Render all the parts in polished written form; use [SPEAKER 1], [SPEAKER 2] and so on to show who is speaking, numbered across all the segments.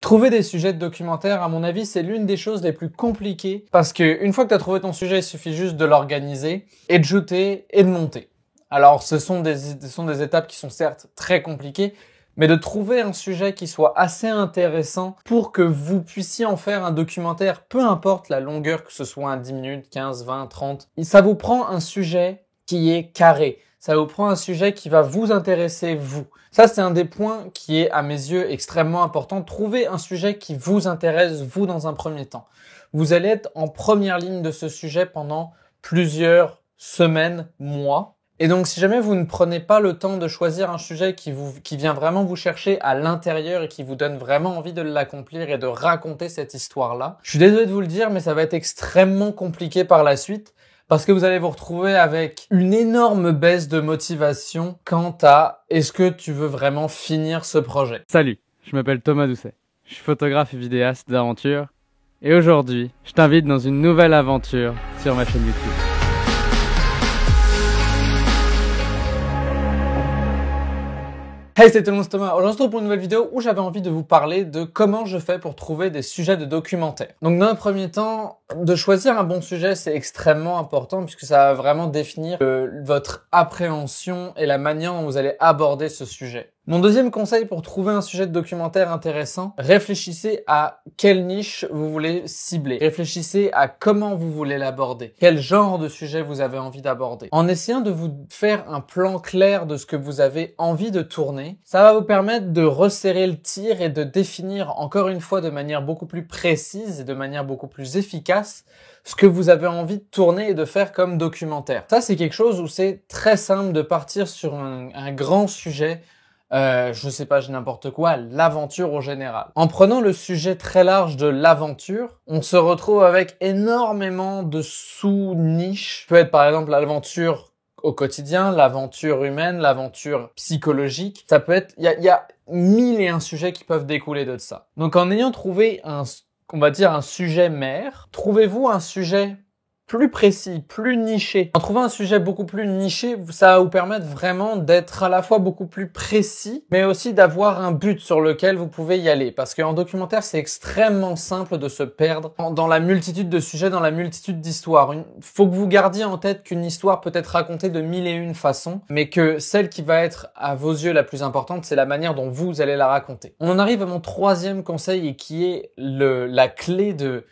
[SPEAKER 1] Trouver des sujets de documentaire, à mon avis, c'est l'une des choses les plus compliquées parce que une fois que tu as trouvé ton sujet, il suffit juste de l'organiser et de shooter et de monter. Alors, ce sont des étapes qui sont certes très compliquées, mais de trouver un sujet qui soit assez intéressant pour que vous puissiez en faire un documentaire, peu importe la longueur, que ce soit un 10 minutes, 15, 20, 30, ça vous prend un sujet qui est carré. Ça vous prend un sujet qui va vous intéresser, vous. Ça, c'est un des points qui est, à mes yeux, extrêmement important. Trouvez un sujet qui vous intéresse, vous, dans un premier temps. Vous allez être en première ligne de ce sujet pendant plusieurs semaines, mois. Et donc, si jamais vous ne prenez pas le temps de choisir un sujet qui vient vraiment vous chercher à l'intérieur et qui vous donne vraiment envie de l'accomplir et de raconter cette histoire-là, je suis désolé de vous le dire, mais ça va être extrêmement compliqué par la suite parce que vous allez vous retrouver avec une énorme baisse de motivation quant à est-ce que tu veux vraiment finir ce projet.
[SPEAKER 2] Salut, je m'appelle Thomas Doucet, je suis photographe et vidéaste d'aventure et aujourd'hui, je t'invite dans une nouvelle aventure sur ma chaîne YouTube.
[SPEAKER 1] Hey, c'est tout le monde, Thomas. Aujourd'hui, on se retrouve pour une nouvelle vidéo où j'avais envie de vous parler de comment je fais pour trouver des sujets de documentaire. Donc, dans un premier temps, de choisir un bon sujet, c'est extrêmement important puisque ça va vraiment définir votre appréhension et la manière dont vous allez aborder ce sujet. Mon deuxième conseil pour trouver un sujet de documentaire intéressant, réfléchissez à quelle niche vous voulez cibler. Réfléchissez à comment vous voulez l'aborder. Quel genre de sujet vous avez envie d'aborder. En essayant de vous faire un plan clair de ce que vous avez envie de tourner, ça va vous permettre de resserrer le tir et de définir encore une fois de manière beaucoup plus précise et de manière beaucoup plus efficace ce que vous avez envie de tourner et de faire comme documentaire. Ça, c'est quelque chose où c'est très simple de partir sur un grand sujet. Je sais pas, n'importe quoi, l'aventure au général. En prenant le sujet très large de l'aventure, on se retrouve avec énormément de sous-niches. Ça peut être par exemple l'aventure au quotidien, l'aventure humaine, l'aventure psychologique. Ça peut être, il y a 1001 sujets qui peuvent découler de ça. Donc en ayant trouvé on va dire un sujet mère, trouvez-vous un sujet plus précis, plus niché. En trouvant un sujet beaucoup plus niché, ça va vous permettre vraiment d'être à la fois beaucoup plus précis, mais aussi d'avoir un but sur lequel vous pouvez y aller. Parce qu'en documentaire, c'est extrêmement simple de se perdre dans la multitude de sujets, dans la multitude d'histoires. Faut que vous gardiez en tête qu'une histoire peut être racontée de 1001 façons, mais que celle qui va être à vos yeux la plus importante, c'est la manière dont vous allez la raconter. On en arrive à mon troisième conseil et qui est la clé de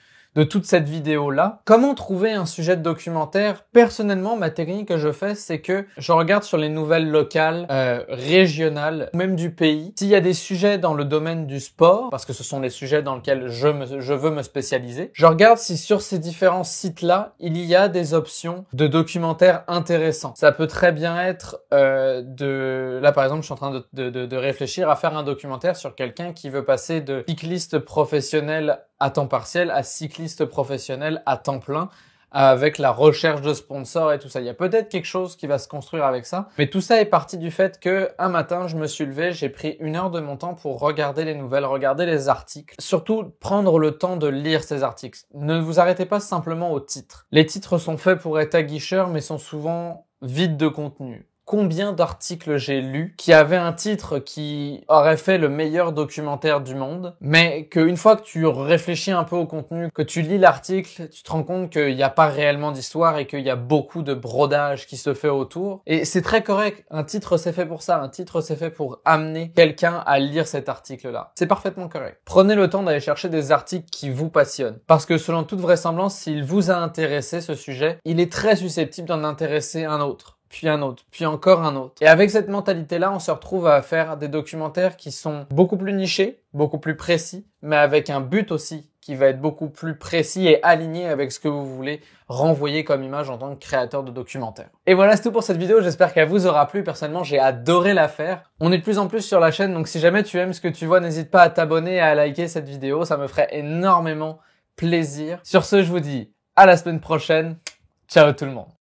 [SPEAKER 1] toute cette vidéo-là. Comment trouver un sujet de documentaire? Personnellement, ma technique que je fais, c'est que je regarde sur les nouvelles locales, régionales, ou même du pays. S'il y a des sujets dans le domaine du sport, parce que ce sont les sujets dans lesquels je veux me spécialiser, je regarde si sur ces différents sites-là, il y a des options de documentaires intéressants. Ça peut très bien être là, par exemple, je suis en train de réfléchir à faire un documentaire sur quelqu'un qui veut passer de cycliste professionnel à temps partiel à cycliste professionnel à temps plein avec la recherche de sponsors et tout ça. Il y a peut-être quelque chose qui va se construire avec ça, mais tout ça est parti du fait que un matin, je me suis levé, j'ai pris 1 heure de mon temps pour regarder les nouvelles, regarder les articles, surtout prendre le temps de lire ces articles. Ne vous arrêtez pas simplement aux titres. Les titres sont faits pour être aguicheurs, mais sont souvent vides de contenu. Combien d'articles j'ai lus qui avaient un titre qui aurait fait le meilleur documentaire du monde, mais qu'une fois que tu réfléchis un peu au contenu, que tu lis l'article, tu te rends compte qu'il n'y a pas réellement d'histoire et qu'il y a beaucoup de brodage qui se fait autour. Et c'est très correct. Un titre, c'est fait pour ça. Un titre, c'est fait pour amener quelqu'un à lire cet article-là. C'est parfaitement correct. Prenez le temps d'aller chercher des articles qui vous passionnent. Parce que selon toute vraisemblance, s'il vous a intéressé ce sujet, il est très susceptible d'en intéresser un autre. Puis un autre, puis encore un autre. Et avec cette mentalité-là, on se retrouve à faire des documentaires qui sont beaucoup plus nichés, beaucoup plus précis, mais avec un but aussi qui va être beaucoup plus précis et aligné avec ce que vous voulez renvoyer comme image en tant que créateur de documentaire. Et voilà, c'est tout pour cette vidéo. J'espère qu'elle vous aura plu. Personnellement, j'ai adoré la faire. On est de plus en plus sur la chaîne, donc si jamais tu aimes ce que tu vois, n'hésite pas à t'abonner et à liker cette vidéo. Ça me ferait énormément plaisir. Sur ce, je vous dis à la semaine prochaine. Ciao tout le monde.